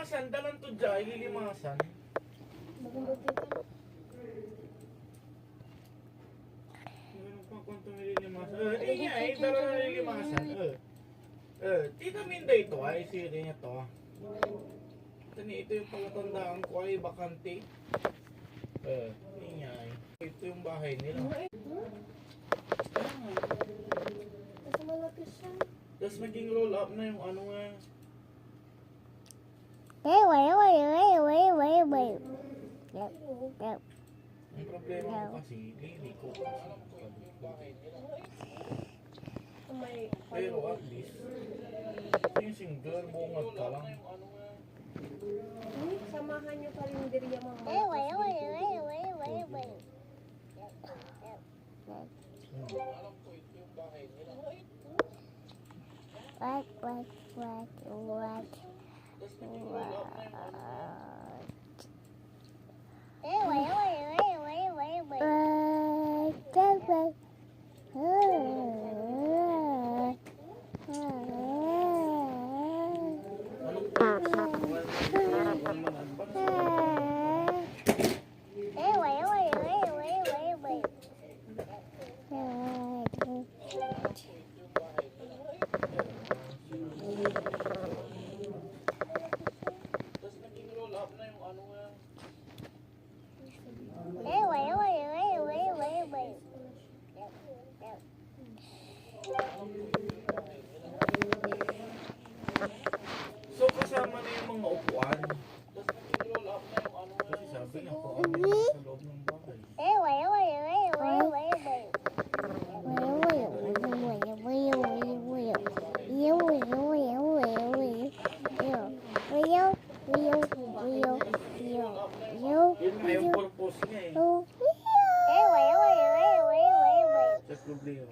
lilimasan, dalan to dyan, lilimasan. Maganda dito. Kung tumililimasan. Hindi niya eh, dalan na lilimasan. Tita Minda ito ay, siri niya to. Ito yung palatandaan ko ay bakante. Hindi niya ay. Ito yung bahay nila. Kasi malapit siya. Tapos naging roll up na yung ano nga. Ang problema ko kasi, lili ko kasi. Pero at least, yung single, bungad ka lang. Samahan niyo pa rin diri yung mga Tapos naging roll up na yung ano nga. So kasama na yung mga upuan. Tapos naging roll up na yung ano nga. Kasi sabi niya, upuan nila sa loob ng bahay. Yun nga yung purpose niya eh. Sa problema.